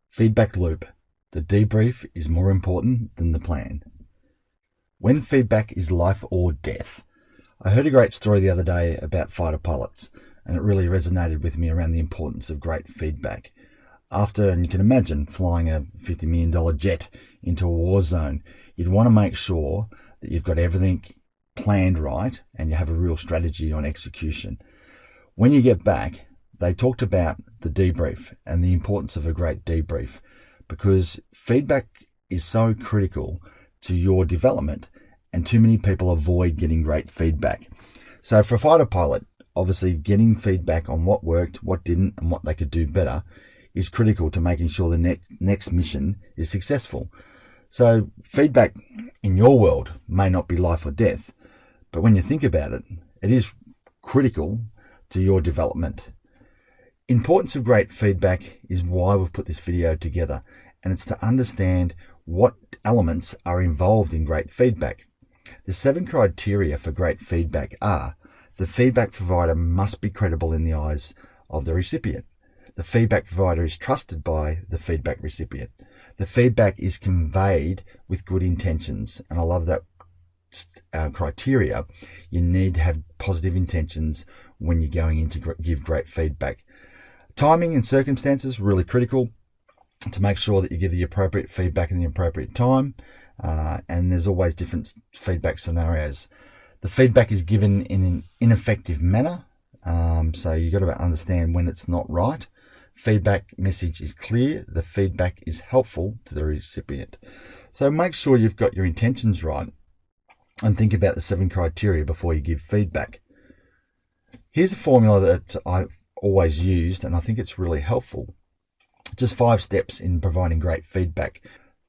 Feedback loop. The debrief is more important than the plan. When feedback is life or death. I heard a great story the other day about fighter pilots, and it really resonated with me around the importance of great feedback. And you can imagine flying a $50 million jet into a war zone, you'd want to make sure that you've got everything planned right and you have a real strategy on execution. When you get back, they talked about the debrief and the importance of a great debrief, because feedback is so critical to your development, and too many people avoid getting great feedback. So for a fighter pilot, obviously getting feedback on what worked, what didn't, and what they could do better is critical to making sure the next mission is successful. So feedback in your world may not be life or death, but when you think about it, it is critical to your development. Importance of great feedback is why we've put this video together, and it's to understand what elements are involved in great feedback. The 7 criteria for great feedback are: the feedback provider must be credible in the eyes of the recipient. The feedback provider is trusted by the feedback recipient. The feedback is conveyed with good intentions, and I love that criteria. You need to have positive intentions when you're going in to give great feedback. Timing and circumstances, really critical to make sure that you give the appropriate feedback in the appropriate time, and there's always different feedback scenarios. The feedback is given in an ineffective manner, so you've got to understand when it's not right. Feedback message is clear. The feedback is helpful to the recipient. So make sure you've got your intentions right and think about the 7 criteria before you give feedback. Here's a formula that I've always used, and I think it's really helpful. Just 5 steps in providing great feedback.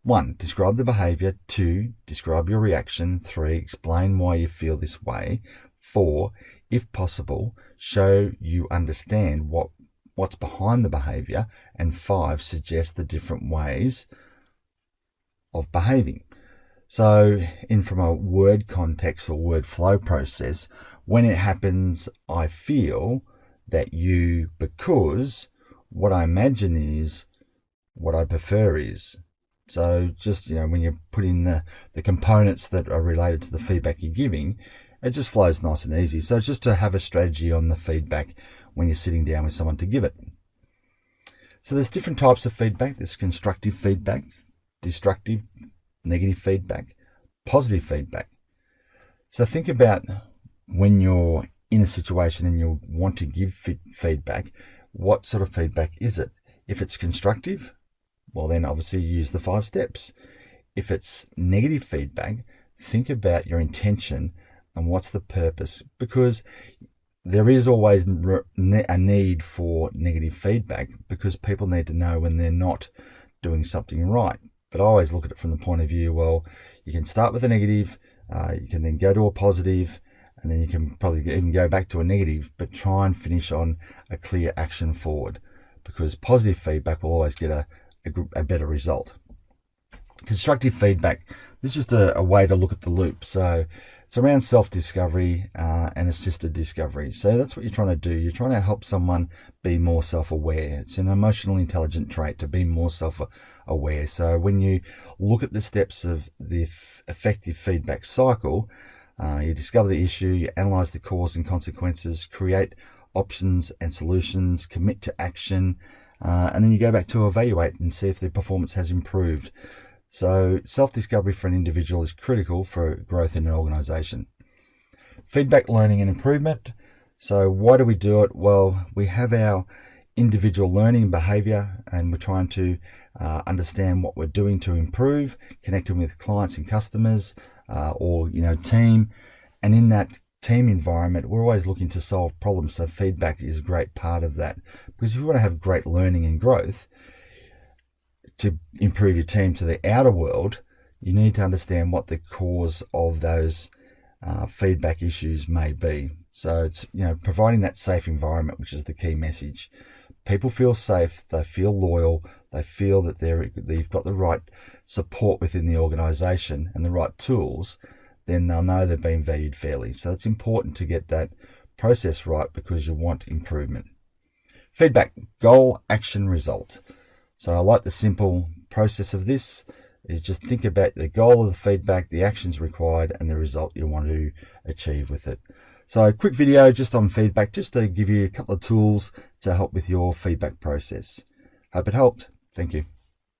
1, describe the behavior. 2, describe your reaction. 3, explain why you feel this way. 4, if possible, show you understand what's behind the behavior. And 5, suggest the different ways of behaving. So from a word context or word flow process, when it happens, I feel that you, because what I imagine is, what I prefer is. So just, when you put in the components that are related to the feedback you're giving, it just flows nice and easy. So it's just to have a strategy on the feedback when you're sitting down with someone to give it. So there's different types of feedback. There's constructive feedback, destructive, negative feedback, positive feedback. So think about when you're in a situation and you want to give feedback, what sort of feedback is it? If it's constructive, well then obviously use the 5 steps. If it's negative feedback, think about your intention and what's the purpose, because there is always a need for negative feedback, because people need to know when they're not doing something right. But I always look at it from the point of view, well, you can start with a negative, you can then go to a positive, and then you can probably even go back to a negative, but try and finish on a clear action forward, because positive feedback will always get a better result. Constructive feedback, this is just a way to look at the loop. So it's around self-discovery and assisted discovery. So that's what you're trying to do. You're trying to help someone be more self-aware. It's an emotional intelligent trait to be more self-aware. So when you look at the steps of the effective feedback cycle, you discover the issue, you analyze the cause and consequences, create options and solutions, commit to action, and then you go back to evaluate and see if the performance has improved. So self-discovery for an individual is critical for growth in an organization. Feedback, learning and improvement. So why do we do it? Well, we have our individual learning and behavior, and we're trying to understand what we're doing to improve, connecting with clients and customers, or team. And in that team environment, we're always looking to solve problems. So feedback is a great part of that, because if you want to have great learning and growth to improve your team to the outer world, you need to understand what the cause of those feedback issues may be. So it's providing that safe environment, which is the key message. People feel safe, they feel loyal, they feel that they've got the right support within the organization and the right tools, then they'll know they're being valued fairly. So it's important to get that process right, because you want improvement. Feedback, goal, action, result. So I like the simple process of this. Is just think about the goal of the feedback, the actions required, and the result you want to achieve with it. So a quick video just on feedback, just to give you a couple of tools to help with your feedback process. Hope it helped. Thank you.